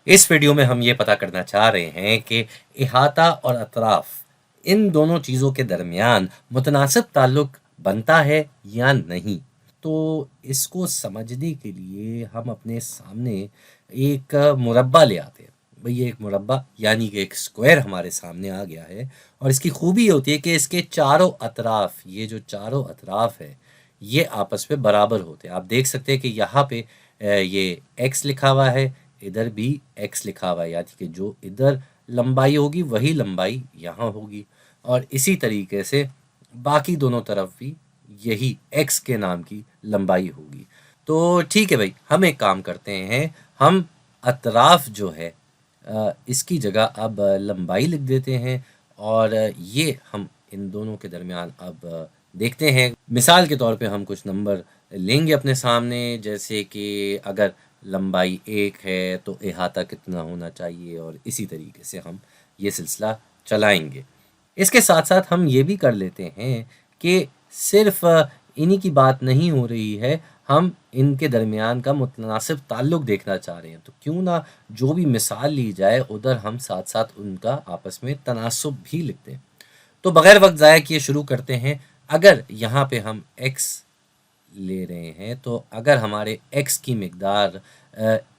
इस वीडियो में हम ये पता करना चाह रहे हैं कि इहाता और अतराफ इन दोनों चीज़ों के दरमियान मुतनासिब ताल्लुक बनता है या नहीं। तो इसको समझने के लिए हम अपने सामने एक मुरब्बा ले आते हैं। भाई ये एक मुरब्बा यानी कि एक स्क्वायर हमारे सामने आ गया है और इसकी खूबी ये होती है कि इसके चारों अतराफ, ये जो चारों अतराफ है ये आपस में बराबर होते हैं। आप देख सकते हैं कि यहाँ पे ये x लिखा हुआ है, इधर भी x लिखा हुआ है, यानी कि जो इधर लंबाई होगी वही लंबाई यहाँ होगी और इसी तरीके से बाकी दोनों तरफ भी यही x के नाम की लंबाई होगी। तो ठीक है भाई, हम एक काम करते हैं, हम अतराफ जो है इसकी जगह अब लंबाई लिख देते हैं और ये हम इन दोनों के दरमियान अब देखते हैं। मिसाल के तौर पे हम कुछ नंबर लेंगे अपने सामने, जैसे कि अगर लंबाई 1 है तो इहाता कितना होना चाहिए, और इसी तरीके से हम ये सिलसिला चलाएंगे। इसके साथ साथ हम ये भी कर लेते हैं कि सिर्फ इन्हीं की बात नहीं हो रही है, हम इनके दरमियान का मुतनासिब ताल्लुक देखना चाह रहे हैं, तो क्यों ना जो भी मिसाल ली जाए उधर हम साथ साथ उनका आपस में तनासुब भी लिखते हैं। तो बगैर वक्त ज़ाया किए शुरू करते हैं। अगर यहाँ पे हम x ले रहे हैं तो अगर हमारे x की मिकदार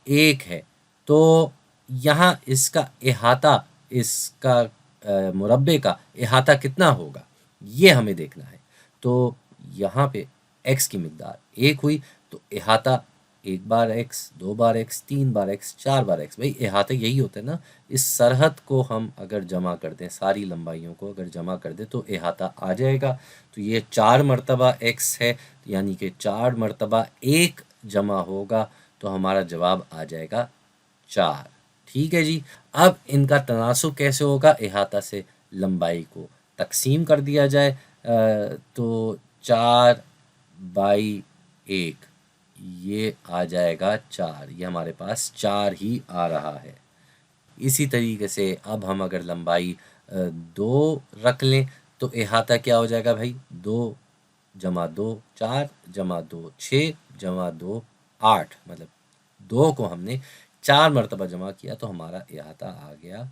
1 है तो यहाँ इसका इहाता, इसका मुरब्बे का इहाता कितना होगा ये हमें देखना है। तो यहाँ पे x की मिकदार 1 हुई तो इहाता 1 बार x, 2 बार x, 3 बार x, 4 बार x। भाई इहाता यही होता है ना, इस सरहद को हम अगर जमा कर दें, सारी लंबाइयों को अगर जमा कर दें तो इहाता आ जाएगा। तो ये 4 मरतबा x है, यानी कि 4 मरतबा 1 जमा होगा तो हमारा जवाब आ जाएगा 4। ठीक है जी। अब इनका तनासुब कैसे होगा, इहाता से लंबाई को तकसीम कर दिया जाए तो 4/1 ये आ जाएगा 4, ये हमारे पास 4 ही आ रहा है। इसी तरीके से अब हम अगर लंबाई 2 रख लें तो इहाता क्या हो जाएगा भाई, 2 जमा 2 4 जमा 2 6 जमा 2 8, मतलब 2 को हमने 4 मरतबा जमा किया तो हमारा इहाता आ गया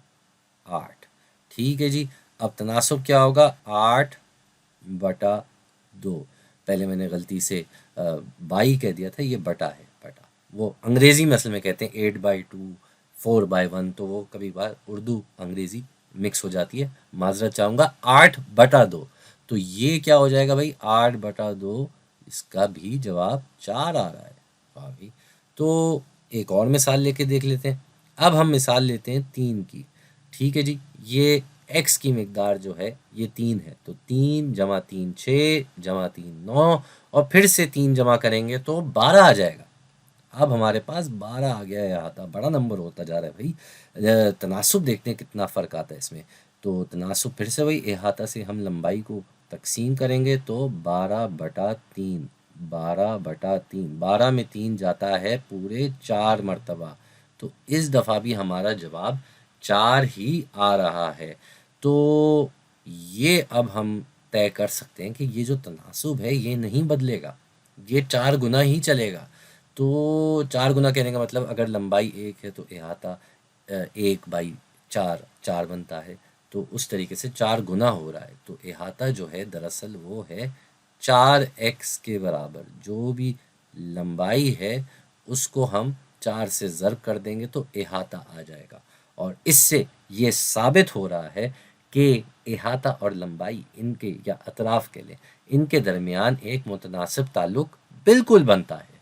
8। ठीक है जी। अब तनासुब क्या होगा, 8/2। पहले मैंने गलती से बाई कह दिया था, ये बटा है, बटा। वो अंग्रेज़ी में असल में कहते हैं 8/2, 4/1, तो वो कभी बार उर्दू अंग्रेज़ी मिक्स हो जाती है, माजरत चाहूँगा। 8/2 तो ये क्या हो जाएगा भाई, 8/2, इसका भी जवाब 4 आ रहा है। वाह भाई। तो एक और मिसाल लेके देख लेते हैं। अब हम मिसाल लेते हैं 3 की। ठीक है जी। ये x की मिकदार जो है ये 3 है, तो 3 जमा 3 6 जमा 3 9 और फिर से 3 जमा करेंगे तो 12 आ जाएगा। अब हमारे पास 12 आ गया है, इहाता बड़ा नंबर होता जा रहा है भाई। तनासुब देखते हैं कितना फ़र्क आता है इसमें। तो तनासुब फिर से वही, इहाता से हम लंबाई को तकसीम करेंगे तो 12/3, 12/3, 12 में 3 जाता है पूरे 4 मरतबा, तो इस दफ़ा भी हमारा जवाब 4 ही आ रहा है। तो ये अब हम तय कर सकते हैं कि ये जो तनासुब है ये नहीं बदलेगा, ये 4 गुना ही चलेगा। तो 4 गुना कहने का मतलब अगर लंबाई 1 है तो इहाता 1/4 4 बनता है, तो उस तरीके से 4 गुना हो रहा है। तो इहाता जो है दरअसल वो है 4x के बराबर। जो भी लंबाई है उसको हम 4 से ज़र्ब कर देंगे तो इहाता आ जाएगा। और इससे ये साबित हो रहा है कि इहाता और लंबाई इनके या अतराफ़ के लिए इनके दरमियान एक मुतनासिब ताल्लुक़ बिल्कुल बनता है।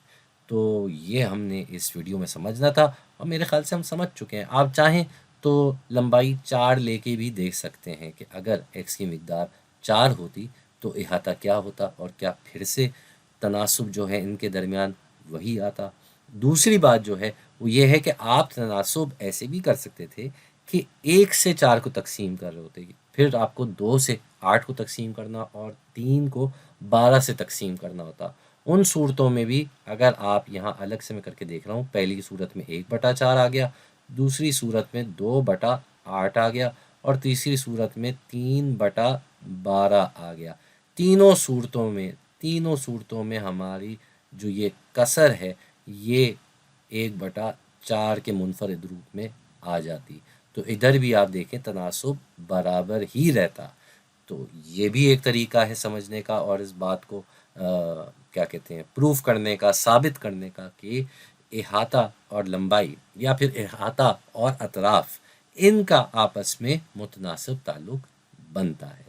तो ये हमने इस वीडियो में समझना था और मेरे ख़्याल से हम समझ चुके हैं। आप चाहें तो लंबाई 4 लेके भी देख सकते हैं कि अगर x की मिकदार 4 होती तो इहाता क्या होता, और क्या फिर से तनासुब जो है इनके दरमियान वही आता। दूसरी बात जो है वो ये है कि आप तनासुब ऐसे भी कर सकते थे कि 1 से 4 को तकसीम कर रहे होते, फिर आपको 2 से 8 को तकसीम करना और 3 को 12 से तकसीम करना होता। उन सूरतों में भी अगर आप यहाँ अलग से मैं करके देख रहा हूँ, पहली सूरत में 1/4 आ गया, दूसरी सूरत में 2/8 आ गया और तीसरी सूरत में 3/12 आ गया। तीनों सूरतों में हमारी जो ये कसर है ये 1/4 4 کے منفرد روپ میں آ جاتی، تو ادھر بھی آپ دیکھیں تناسب برابر ہی رہتا۔ تو یہ بھی ایک طریقہ ہے سمجھنے کا اور اس بات کو کیا کہتے ہیں پروف کرنے کا، ثابت کرنے کا کہ احاطہ اور لمبائی یا پھر احاطہ اور اطراف ان کا آپس میں متناسب تعلق بنتا ہے۔